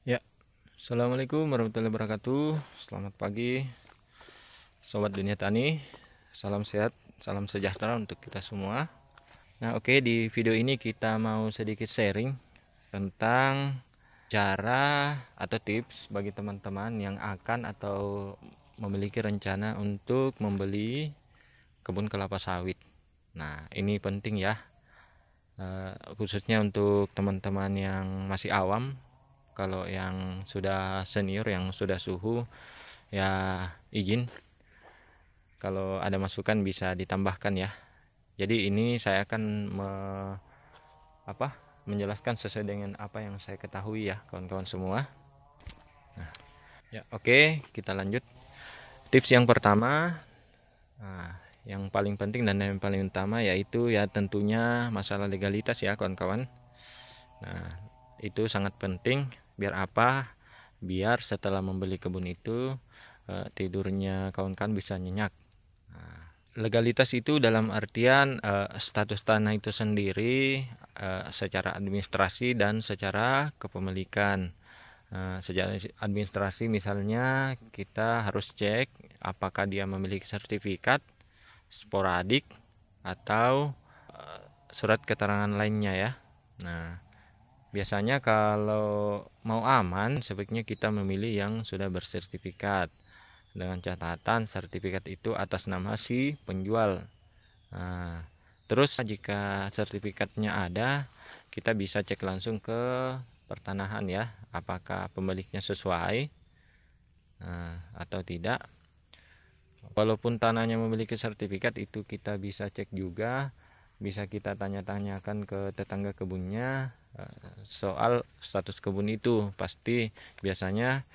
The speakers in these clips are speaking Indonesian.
Ya, assalamualaikum warahmatullahi wabarakatuh. Selamat pagi, sobat dunia tani. Salam sehat, salam sejahtera untuk kita semua. Nah, oke, di video ini kita mau sedikit sharing tentang cara atau tips bagi teman-teman yang akan atau memiliki rencana untuk membeli kebun kelapa sawit. Nah, ini penting ya, khususnya untuk teman-teman yang masih awam. Kalau yang sudah senior, yang sudah suhu, ya izin kalau ada masukan bisa ditambahkan ya. Jadi ini saya akan menjelaskan sesuai dengan apa yang saya ketahui ya kawan-kawan semua. Nah, ya oke, kita lanjut. Tips yang pertama, yang paling penting dan yang paling utama yaitu ya tentunya masalah legalitas ya kawan-kawan. Nah, itu sangat penting. Biar apa? Biar setelah membeli kebun itu tidurnya kawan-kawan bisa nyenyak. Nah, legalitas itu dalam artian status tanah itu sendiri secara administrasi dan secara kepemilikan. Secara administrasi misalnya kita harus cek apakah dia memiliki sertifikat sporadik atau surat keterangan lainnya ya. Nah, biasanya kalau mau aman sebaiknya kita memilih yang sudah bersertifikat dengan catatan sertifikat itu atas nama si penjual. Nah, terus jika sertifikatnya ada, kita bisa cek langsung ke pertanahan ya, apakah pemiliknya sesuai atau tidak. Walaupun tanahnya memiliki sertifikat itu kita bisa cek juga, bisa kita tanya-tanyakan ke tetangga kebunnya soal status kebun itu. Pasti biasanya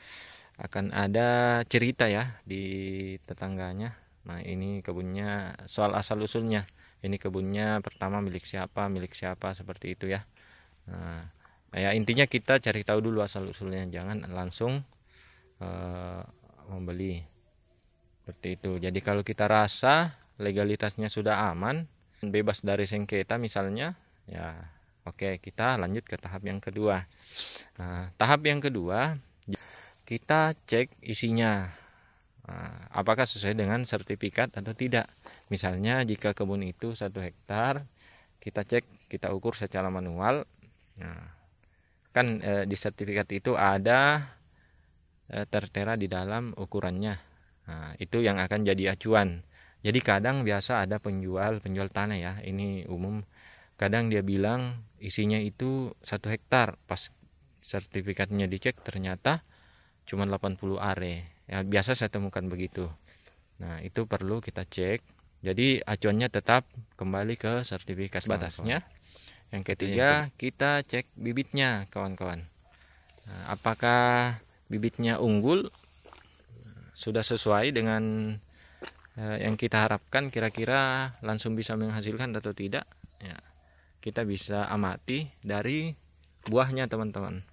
akan ada cerita ya di tetangganya. Nah, ini kebunnya, soal asal usulnya, ini kebunnya pertama milik siapa seperti itu ya. Nah, ya intinya kita cari tahu dulu asal usulnya, jangan langsung membeli seperti itu. Jadi kalau kita rasa legalitasnya sudah aman, bebas dari sengketa misalnya, ya oke, kita lanjut ke tahap yang kedua. Nah, tahap yang kedua kita cek isinya, apakah sesuai dengan sertifikat atau tidak. Misalnya jika kebun itu 1 hektar, kita cek, kita ukur secara manual. Nah, kan di sertifikat itu ada tertera di dalam ukurannya. Nah, itu yang akan jadi acuan. Jadi kadang biasa ada penjual tanah ya, ini umum. Kadang dia bilang isinya itu 1 hektar, pas sertifikatnya dicek ternyata cuma 80 are. Ya, biasa saya temukan begitu. Nah, itu perlu kita cek. Jadi acuannya tetap kembali ke sertifikat batasnya. Yang ketiga, kita cek bibitnya, kawan-kawan. Nah, apakah bibitnya unggul, sudah sesuai dengan yang kita harapkan, kira-kira langsung bisa menghasilkan atau tidak ya, kita bisa amati dari buahnya teman-teman.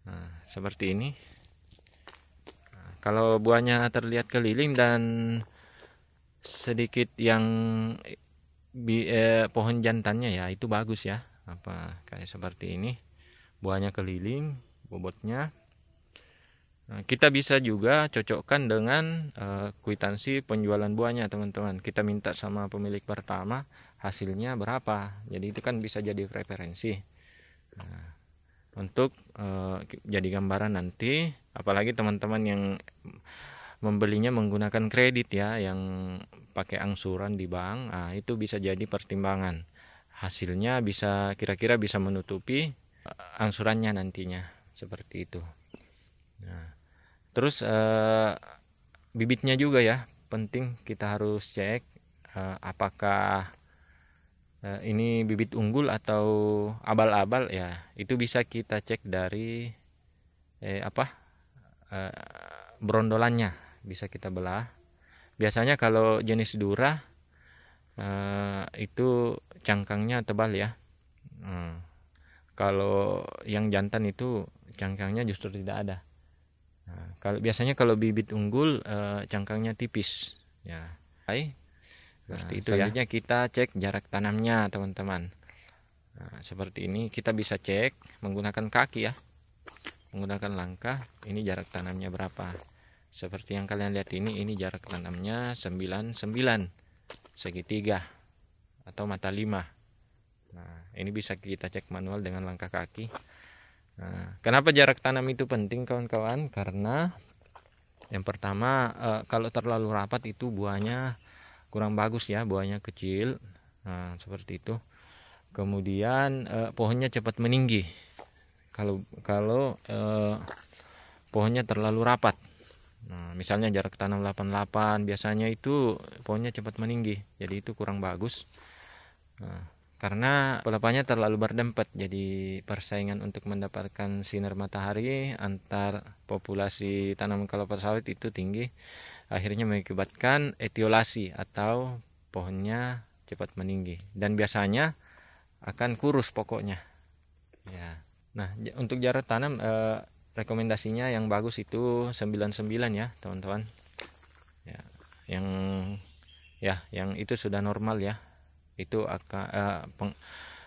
Nah, seperti ini. Nah, kalau buahnya terlihat keliling dan sedikit yang pohon jantannya ya, itu bagus ya. Kayak seperti ini, buahnya keliling, bobotnya. Nah, kita bisa juga cocokkan dengan kwitansi penjualan buahnya teman-teman. Kita minta sama pemilik pertama hasilnya berapa. Jadi itu kan bisa jadi referensi. Nah, untuk jadi gambaran nanti, apalagi teman-teman yang membelinya menggunakan kredit ya, yang pakai angsuran di bank, itu bisa jadi pertimbangan. Hasilnya bisa kira-kira bisa menutupi angsurannya nantinya, seperti itu. Nah, terus bibitnya juga ya penting, kita harus cek apakah ini bibit unggul atau abal-abal ya. Itu bisa kita cek dari berondolannya, bisa kita belah. Biasanya kalau jenis dura itu cangkangnya tebal ya. Kalau yang jantan itu cangkangnya justru tidak ada. Nah, biasanya kalau bibit unggul cangkangnya tipis ya. Seperti itu ya. Selanjutnya kita cek jarak tanamnya teman-teman. Nah, seperti ini kita bisa cek menggunakan kaki ya. menggunakan langkah, ini jarak tanamnya berapa. Seperti yang kalian lihat ini jarak tanamnya 99 segitiga atau mata 5. Nah, ini bisa kita cek manual dengan langkah kaki. Nah, kenapa jarak tanam itu penting kawan-kawan? Karena yang pertama, kalau terlalu rapat itu buahnya kurang bagus ya, buahnya kecil. Nah, seperti itu. Kemudian pohonnya cepat meninggi. Kalau pohonnya terlalu rapat. Nah, misalnya jarak tanam 88, biasanya itu pohonnya cepat meninggi. Jadi itu kurang bagus. Nah, karena pelepahnya terlalu berdempet, jadi persaingan untuk mendapatkan sinar matahari antar populasi tanaman kelapa sawit itu tinggi, akhirnya mengakibatkan etiolasi atau pohonnya cepat meninggi dan biasanya akan kurus pokoknya ya. Nah, untuk jarak tanam rekomendasinya yang bagus itu 99 ya teman-teman ya, yang itu sudah normal ya. Itu akan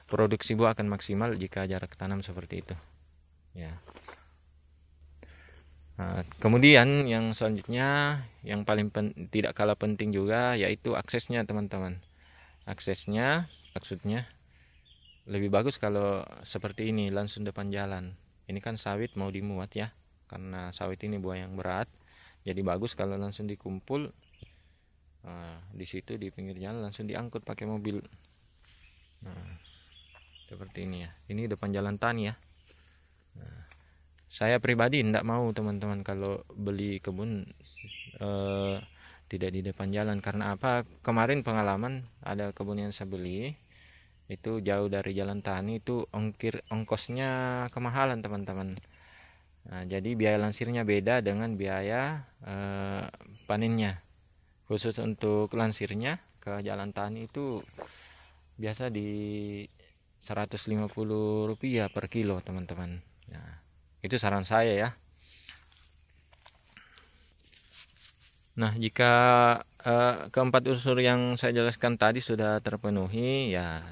produksi buah akan maksimal jika jarak tanam seperti itu ya. Nah, kemudian yang selanjutnya yang paling tidak kalah penting juga yaitu aksesnya teman-teman. Aksesnya maksudnya lebih bagus kalau seperti ini langsung depan jalan. Ini kan sawit mau dimuat ya, karena sawit ini buah yang berat, jadi bagus kalau langsung dikumpul. Nah, di situ di pinggir jalan langsung diangkut pakai mobil. Nah, seperti ini ya. Ini depan jalan tani ya. Nah, saya pribadi tidak mau teman-teman kalau beli kebun tidak di depan jalan. Karena apa? Kemarin pengalaman ada kebun yang saya beli itu jauh dari jalan tani, itu ongkosnya kemahalan teman-teman. Nah, jadi biaya lansirnya beda dengan biaya panennya. Khusus untuk lansirnya ke jalan tani itu biasa di Rp150 per kilo teman-teman. Nah, itu saran saya ya. Nah, jika keempat unsur yang saya jelaskan tadi sudah terpenuhi ya,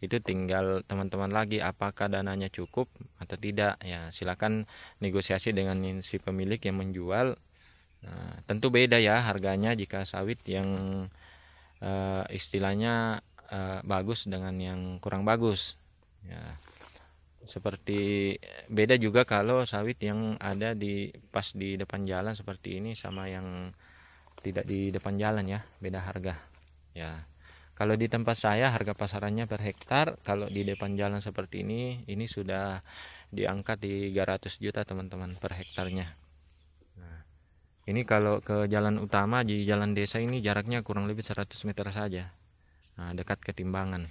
itu tinggal teman-teman lagi apakah dananya cukup atau tidak ya. Silakan negosiasi dengan si pemilik yang menjual. Nah, tentu beda ya harganya jika sawit yang istilahnya bagus dengan yang kurang bagus ya. Seperti beda juga kalau sawit yang ada pas di depan jalan seperti ini sama yang tidak di depan jalan ya, beda harga ya. Kalau di tempat saya harga pasarannya per hektar kalau di depan jalan seperti ini sudah diangkat di 300 juta teman-teman per hektarnya. Ini kalau ke jalan utama di jalan desa ini jaraknya kurang lebih 100 meter saja. Nah, dekat ketimbangan.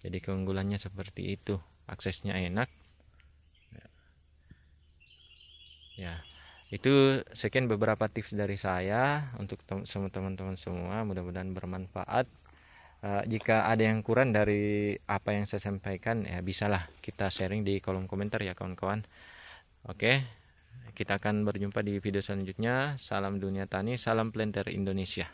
Jadi keunggulannya seperti itu. Aksesnya enak. Ya. Itu sekian beberapa tips dari saya untuk teman-teman semua. Mudah-mudahan bermanfaat. Jika ada yang kurang dari apa yang saya sampaikan ya bisalah kita sharing di kolom komentar ya kawan-kawan. Oke. Kita akan berjumpa di video selanjutnya. Salam dunia tani, salam planter Indonesia.